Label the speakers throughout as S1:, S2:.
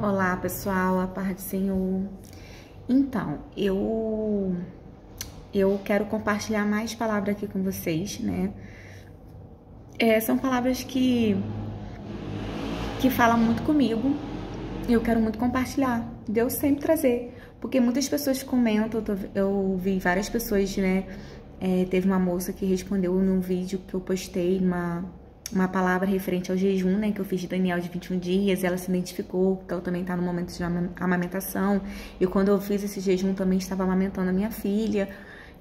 S1: Olá, pessoal, a paz do Senhor. Então, eu quero compartilhar mais palavras aqui com vocês, né? São palavras que falam muito comigo e eu quero muito compartilhar. Deus sempre trazer, porque muitas pessoas comentam, eu vi várias pessoas, né? Teve uma moça que respondeu num vídeo que eu postei, uma palavra referente ao jejum, né, que eu fiz de Daniel de 21 dias, ela se identificou, porque ela também tá no momento de amamentação, e quando eu fiz esse jejum também estava amamentando a minha filha,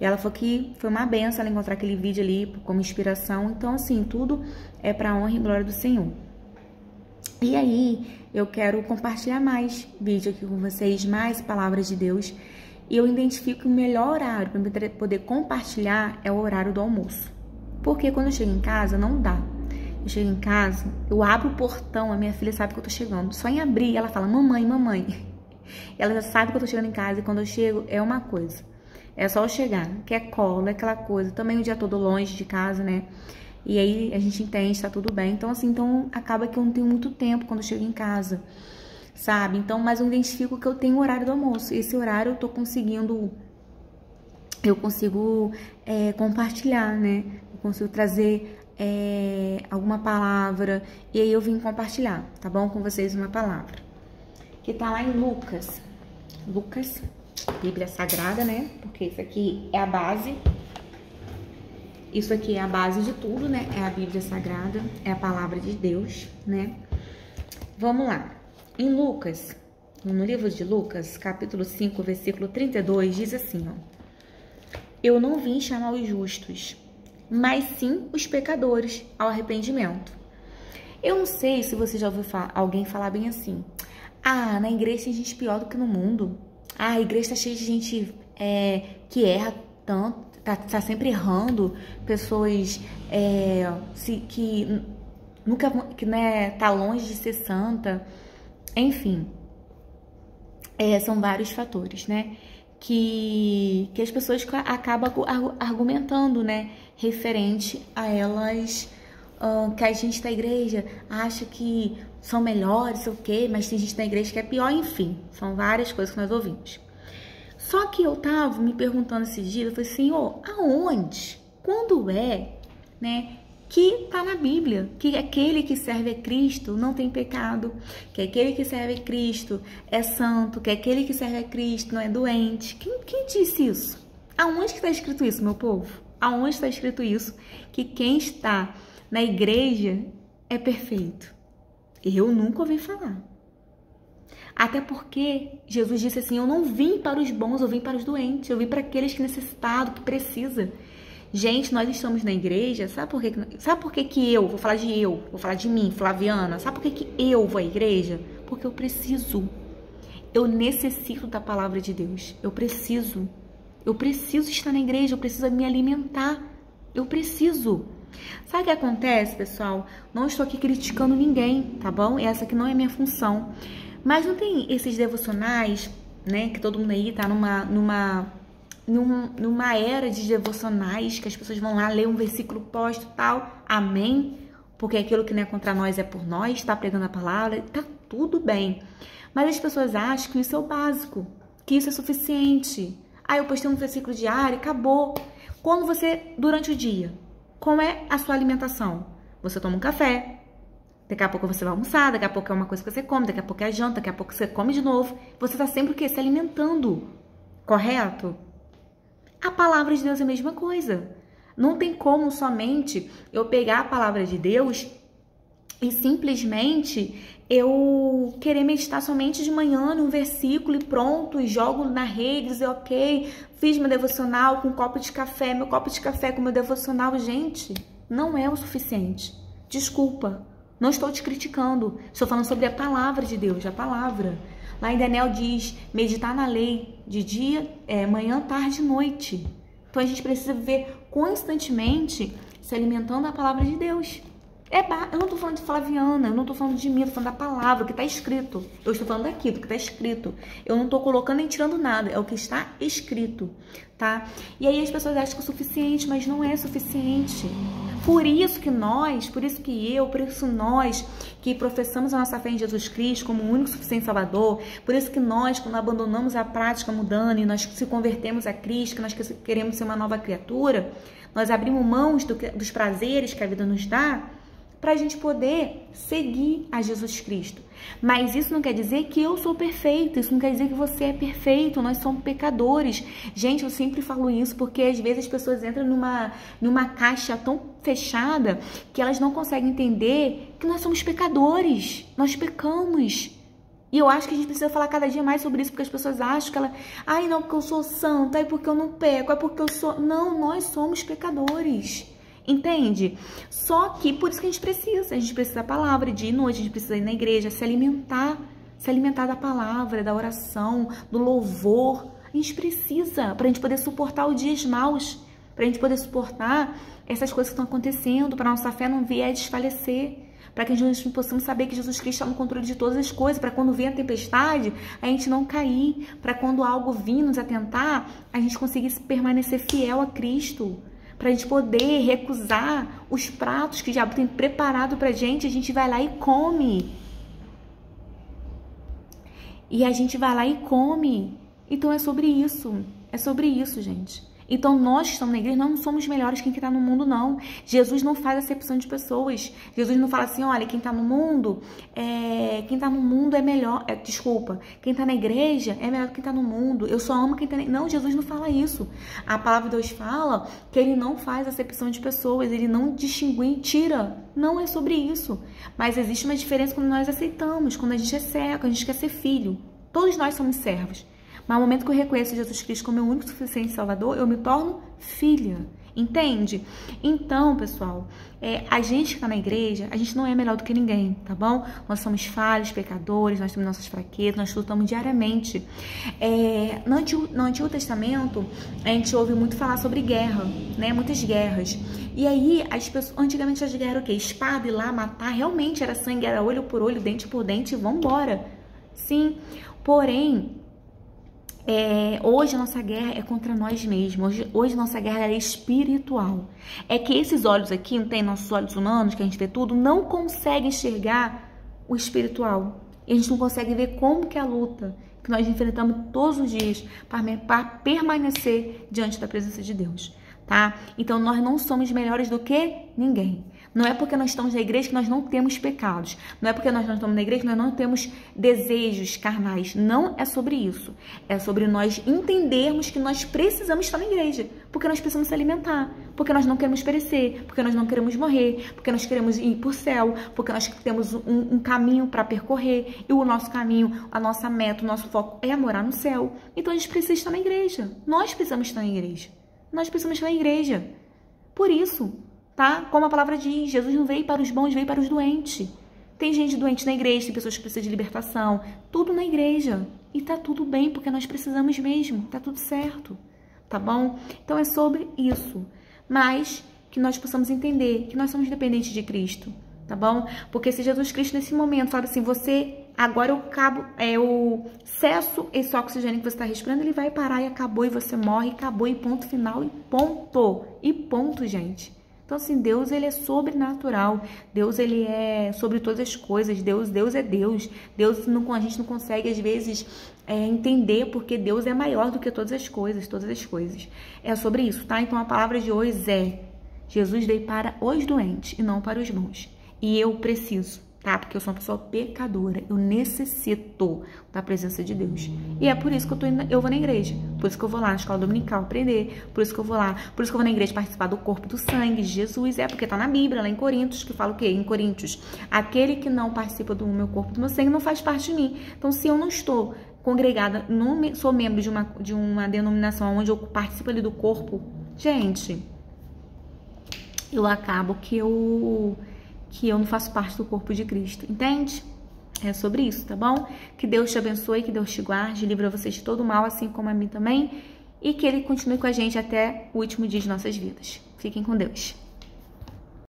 S1: e ela falou que foi uma benção ela encontrar aquele vídeo ali como inspiração. Então, assim, tudo é para honra e glória do Senhor. E aí, eu quero compartilhar mais vídeo aqui com vocês, mais palavras de Deus, e eu identifico que o melhor horário para poder compartilhar é o horário do almoço, porque quando eu chego em casa, não dá. Eu chego em casa, eu abro o portão, a minha filha sabe que eu tô chegando. Só em abrir, ela fala, mamãe, mamãe. Ela já sabe que eu tô chegando em casa e quando eu chego, é uma coisa. É só eu chegar, que é colo, é aquela coisa. Também o dia todo longe de casa, né? E aí a gente entende, tá tudo bem. Então, assim, acaba que eu não tenho muito tempo quando eu chego em casa, sabe? Então, mas eu identifico que eu tenho o horário do almoço. Esse horário eu tô conseguindo... Eu consigo compartilhar, né? Eu consigo trazer... alguma palavra, e aí eu vim compartilhar, tá bom? Com vocês uma palavra, que tá lá em Lucas, Bíblia Sagrada, né? Porque isso aqui é a base, isso aqui é a base de tudo, né? É a Bíblia Sagrada, é a palavra de Deus, né? Vamos lá, em Lucas, no livro de Lucas, capítulo 5, versículo 32, diz assim, ó: eu não vim chamar os justos, mas sim os pecadores ao arrependimento. Eu não sei se você já ouviu alguém falar bem assim: ah, na igreja tem gente pior do que no mundo. Ah, a igreja tá cheia de gente que erra tanto, tá sempre errando, pessoas que nunca, que né, tá longe de ser santa. Enfim, são vários fatores, né? Que as pessoas acabam argumentando, né, referente a elas, que a gente da igreja acha que são melhores, sei o quê, mas tem gente da igreja que é pior, enfim, são várias coisas que nós ouvimos. Só que eu tava me perguntando esses dias, eu falei, Senhor, aonde, quando né, que tá na Bíblia, que aquele que serve a Cristo não tem pecado, que aquele que serve a Cristo é santo, que aquele que serve a Cristo não é doente. Quem disse isso? Aonde que está escrito isso, meu povo? Aonde está escrito isso? Que quem está na igreja é perfeito? Eu nunca ouvi falar. Até porque Jesus disse assim, eu não vim para os bons, eu vim para os doentes, eu vim para aqueles que necessitados, que precisam. Gente, nós estamos na igreja, sabe por que que eu, vou falar de mim, Flaviana, sabe por que eu vou à igreja? Porque eu necessito da palavra de Deus, eu preciso estar na igreja, eu preciso me alimentar, eu preciso. Sabe o que acontece, pessoal? Não estou aqui criticando ninguém, tá bom? Essa aqui não é minha função, mas não tem esses devocionais, né, que todo mundo aí tá numa era de devocionais, que as pessoas vão lá ler um versículo posto tal, amém, porque aquilo que não é contra nós é por nós, está pregando a palavra, tá tudo bem, mas as pessoas acham que isso é o básico, que isso é suficiente. Ah, eu postei um versículo diário, acabou. Quando você, durante o dia, como é a sua alimentação? Você toma um café, daqui a pouco você vai almoçar, daqui a pouco é uma coisa que você come, daqui a pouco é a janta, daqui a pouco você come de novo, você tá sempre o quê? Se alimentando, correto? A palavra de Deus é a mesma coisa. Não tem como somente eu pegar a palavra de Deus e simplesmente eu querer meditar somente de manhã num versículo e pronto, e jogo na rede, dizer ok, fiz meu devocional com um copo de café, meu copo de café com meu devocional. Gente, não é o suficiente. Desculpa, não estou te criticando. Estou falando sobre a palavra de Deus, a palavra. Lá em Daniel diz, meditar na lei de dia, manhã, tarde e noite. Então a gente precisa viver constantemente se alimentando da palavra de Deus. Eu não estou falando de Flaviana, eu não estou falando de mim, eu estou falando da palavra, o que está escrito. Eu estou falando daquilo que está escrito. Eu não estou colocando nem tirando nada, é o que está escrito, tá? E aí as pessoas acham que é suficiente, mas não é suficiente. Por isso que nós que professamos a nossa fé em Jesus Cristo como o único suficiente Salvador, por isso que nós, quando abandonamos a prática mundana e nós se convertemos a Cristo, que nós queremos ser uma nova criatura, nós abrimos mãos dos prazeres que a vida nos dá, para a gente poder seguir a Jesus Cristo. Mas isso não quer dizer que eu sou perfeito, isso não quer dizer que você é perfeito, nós somos pecadores. Gente, eu sempre falo isso porque às vezes as pessoas entram numa caixa tão fechada que elas não conseguem entender que nós somos pecadores, nós pecamos. E eu acho que a gente precisa falar cada dia mais sobre isso, porque as pessoas acham que ai não, porque eu sou santa, é porque eu não peco, é porque eu sou... Não, nós somos pecadores. Entende? Só que por isso que a gente precisa da palavra, de ir noite, a gente precisa ir na igreja, se alimentar da palavra, da oração, do louvor. A gente precisa, para a gente poder suportar os dias maus, para a gente poder suportar essas coisas que estão acontecendo, para a nossa fé não vier a desfalecer, para que a gente possamos saber que Jesus Cristo está no controle de todas as coisas, para quando vier a tempestade, a gente não cair, para quando algo vir nos atentar, a gente conseguir permanecer fiel a Cristo, para a gente poder recusar os pratos que o diabo tem preparado para a gente vai lá e come. E a gente vai lá e come. Então é sobre isso, gente. Então nós que estamos na igreja, nós não somos melhores que quem está no mundo, não. Jesus não faz acepção de pessoas. Jesus não fala assim, olha, quem está no mundo é melhor, quem está na igreja é melhor do que quem está no mundo. Eu só amo quem está na igreja. Não, Jesus não fala isso. A palavra de Deus fala que ele não faz acepção de pessoas, ele não distingue, tira. Não é sobre isso. Mas existe uma diferença quando nós aceitamos, quando a gente é servo, quando a gente quer ser filho. Todos nós somos servos. Mas no momento que eu reconheço Jesus Cristo como meu único suficiente Salvador, eu me torno filha. Entende? Então, pessoal, a gente que está na igreja, a gente não é melhor do que ninguém, tá bom? Nós somos falhos, pecadores, nós temos nossas fraquezas, nós lutamos diariamente. No Antigo Testamento, a gente ouve muito falar sobre guerra, né? Muitas guerras. E aí, as pessoas, antigamente as guerras eram o quê? Espada, ir lá, matar, realmente era sangue, era olho por olho, dente por dente, e vambora. Sim, porém... hoje a nossa guerra é contra nós mesmos. Hoje a nossa guerra é espiritual. É que esses olhos aqui, não tem nossos olhos humanos, que a gente vê tudo, não conseguem enxergar o espiritual. E a gente não consegue ver como que é a luta que nós enfrentamos todos os dias para permanecer diante da presença de Deus, tá? Então nós não somos melhores do que ninguém. Não é porque nós estamos na igreja que nós não temos pecados. Não é porque nós não estamos na igreja que nós não temos desejos carnais. Não é sobre isso. É sobre nós entendermos que nós precisamos estar na igreja. Porque nós precisamos se alimentar. Porque nós não queremos perecer. Porque nós não queremos morrer. Porque nós queremos ir para o céu. Porque nós temos um caminho para percorrer. E o nosso caminho, a nossa meta, o nosso foco é morar no céu. Então a gente precisa estar na igreja. Nós precisamos estar na igreja. Nós precisamos estar na igreja. Por isso... tá? Como a palavra diz, Jesus não veio para os bons, veio para os doentes. Tem gente doente na igreja, tem pessoas que precisam de libertação, tudo na igreja. E tá tudo bem, porque nós precisamos mesmo, tá tudo certo, tá bom? Então é sobre isso. Mas que nós possamos entender que nós somos dependentes de Cristo, tá bom? Porque se Jesus Cristo nesse momento fala assim, agora eu cesso esse oxigênio que você está respirando, ele vai parar e acabou, e você morre, e acabou, e ponto final, e ponto. E ponto, gente. Então, assim, Deus, ele é sobrenatural. Deus, ele é sobre todas as coisas. Deus é Deus. A gente não consegue, às vezes, entender porque Deus é maior do que todas as coisas. É sobre isso, tá? Então, a palavra de hoje é: Jesus veio para os doentes e não para os bons. E eu preciso, tá? Porque eu sou uma pessoa pecadora. Eu necessito da presença de Deus. E é por isso que eu vou na igreja. Por isso que eu vou lá na escola dominical aprender. Por isso que eu vou lá. Por isso que eu vou na igreja participar do corpo do sangue de Jesus. Porque tá na Bíblia, lá em Coríntios, que fala o quê? Em Coríntios, aquele que não participa do meu corpo, do meu sangue, não faz parte de mim. Então, se eu não estou congregada, não sou membro de uma denominação onde eu participo ali do corpo, gente, eu acabo que eu não faço parte do corpo de Cristo, entende? É sobre isso, tá bom? Que Deus te abençoe, que Deus te guarde, livra vocês de todo mal, assim como a mim também, e que Ele continue com a gente até o último dia de nossas vidas. Fiquem com Deus.